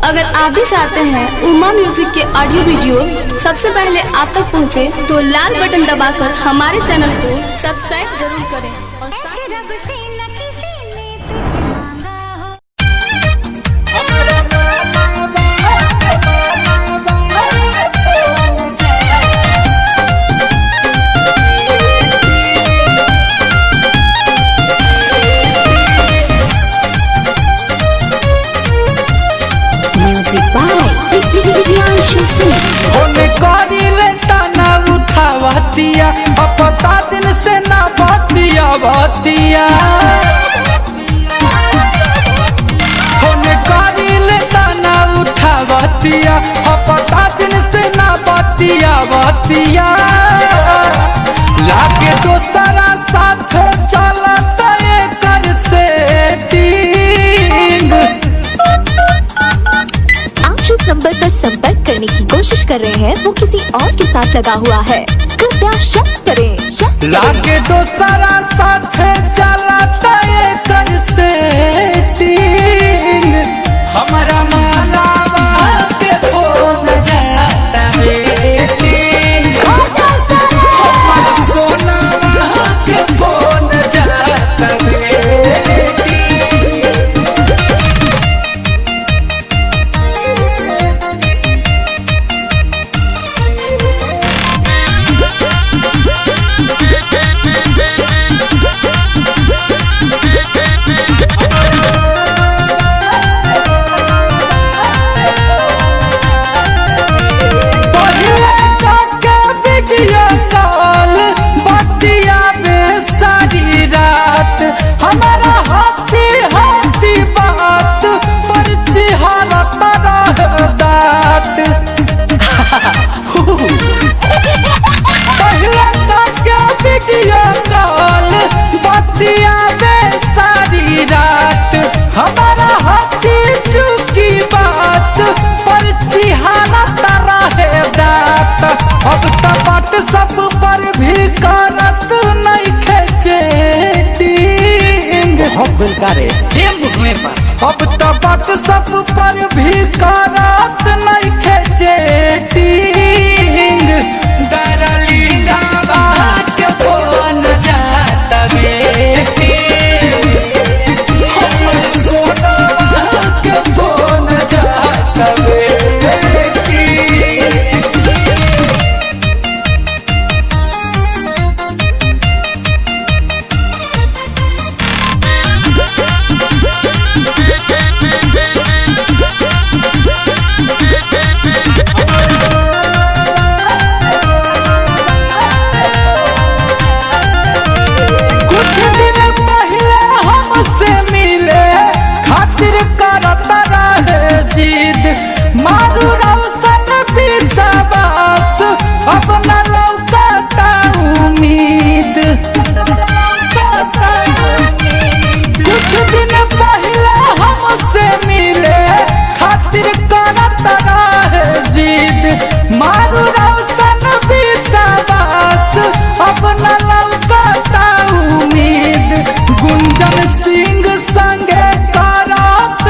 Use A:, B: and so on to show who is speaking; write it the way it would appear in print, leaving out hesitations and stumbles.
A: अगर आप भी चाहते हैं उमा म्यूजिक के ऑडियो वीडियो सबसे पहले आप तक पहुंचे, तो लाल बटन दबाकर हमारे चैनल को सब्सक्राइब जरूर करें और
B: बतिया पता दिन से ना बतिया बतिया होने करी लेता ना उठा बतिया पता दिन से ना बतिया बतिया लागे दोसरा साथ चलता कर सेटिंग।
C: आप जिस नंबर पर संपर्क करने की कोशिश कर रहे हैं वो किसी और के साथ लगा हुआ है, कृपया शक करें।
B: लागे दोसरा साथ चलता कर सेटिंग। हमारा मालावा के फोन जाता वेटिंग। हमारा सोनावा के फोन जाता वेटिंग। हमारा हाथी चुकी बात पर चिहारता रहे दात। अब तो व्हाट्सएप पर भी करत नहीं चैटिंग। अब तो व्हाट्सएप पर भी